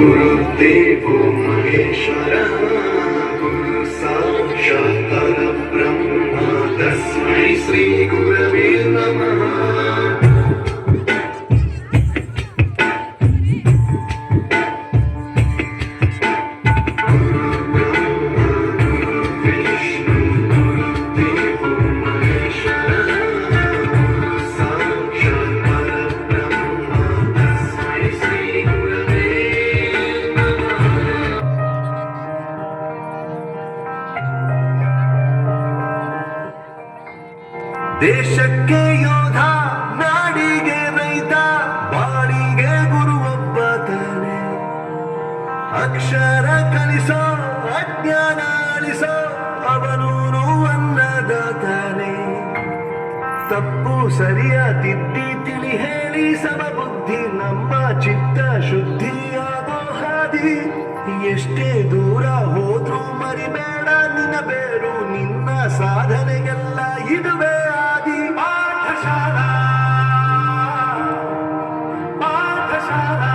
गुरुदेवो महेश्वर गुरु साक्षात् परब्रह्म तस्मै श्री गुरवे नमः। ದೇಶಕ್ಕೆ ಯೋಧ, ನಾಡಿಗೆ ರೈತ, ಬಾಳಿಗೆ ಗುರುವೊಬ್ಬ ತಾನೆ. ಅಕ್ಷರ ಕಲಿಸೋ, ಅಜ್ಞಾನ ಅಳಿಸೋ, ಅವನೂನು ಅನ್ನದಾತಾನೆ. ತಪ್ಪು ಸರಿಯ ತಿದ್ದಿ ತಿಳಿ ಹೇಳಿ ಸಮಬುದ್ಧಿ ನಮ್ಮ ಚಿತ್ತ ಶುದ್ಧಿಯಾಗೋ ಹಾದಿ. ಎಷ್ಟೇ ದೂರ ಹೋದ್ರೂ ಮರಿಬೇಡ ನಿನ್ನ ಬೇರು, ನಿನ್ನ ಸಾಧನೆಗೆಲ್ಲ ಇದುವೇ ಆದಿ. ಪಾಠಶಾಲಾ ಪಾಠಶಾಲಾ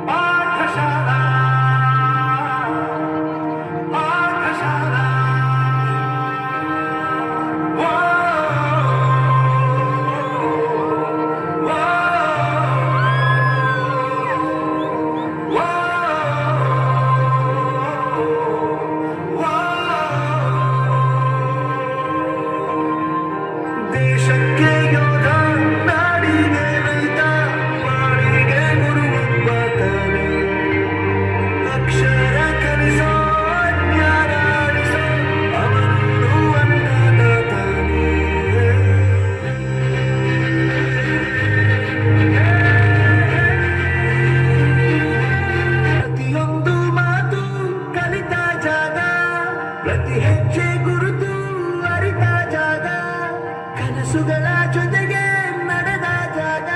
ಪಾಠಶಾಲಾ ಪಾಠಶಾಲಾ. ದೇಶಕ್ಕೆ ಯೋಧ, ನಾಡಿಗೆ ರೈತ, ಬಾಳಿಗೆ ಗುರುವೊಬ್ಬ ತಾನೆ. ಅಕ್ಷರ ಕಲಿಸೋ, ಅಜ್ಞಾನ ಅಳಿಸೋ, ಅವನು ಅನ್ನದಾತಾನೆ. ಪ್ರತಿಯೊಂದು ಮಾತು ಕಲಿತ ಜಾಗ, ಪ್ರತಿ ಹೆಜ್ಜೆ ಗುರುತು ಅರಿತ ಜಾಗ, ಕನಸುಗಳ ಜೊತೆಗೆ ನಡೆದ ಜಾಗ,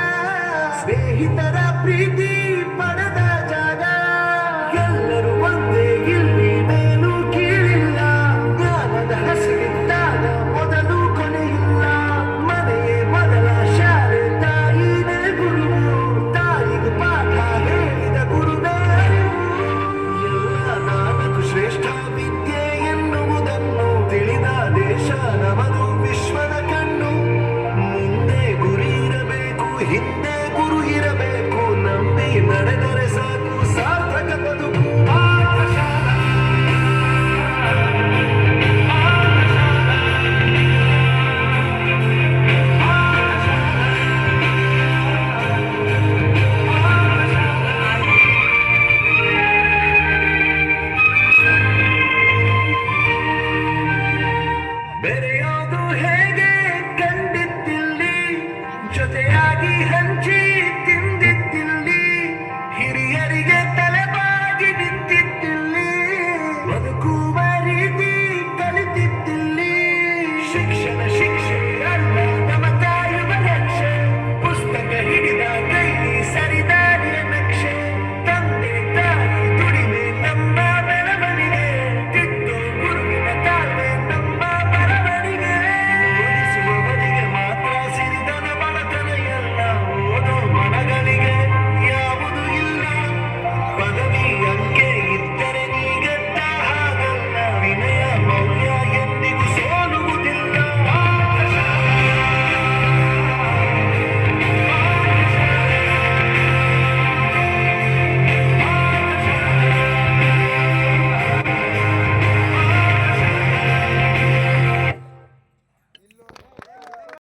ಸ್ನೇಹಿತರ ಪ್ರೀತಿ ಪಡೆದ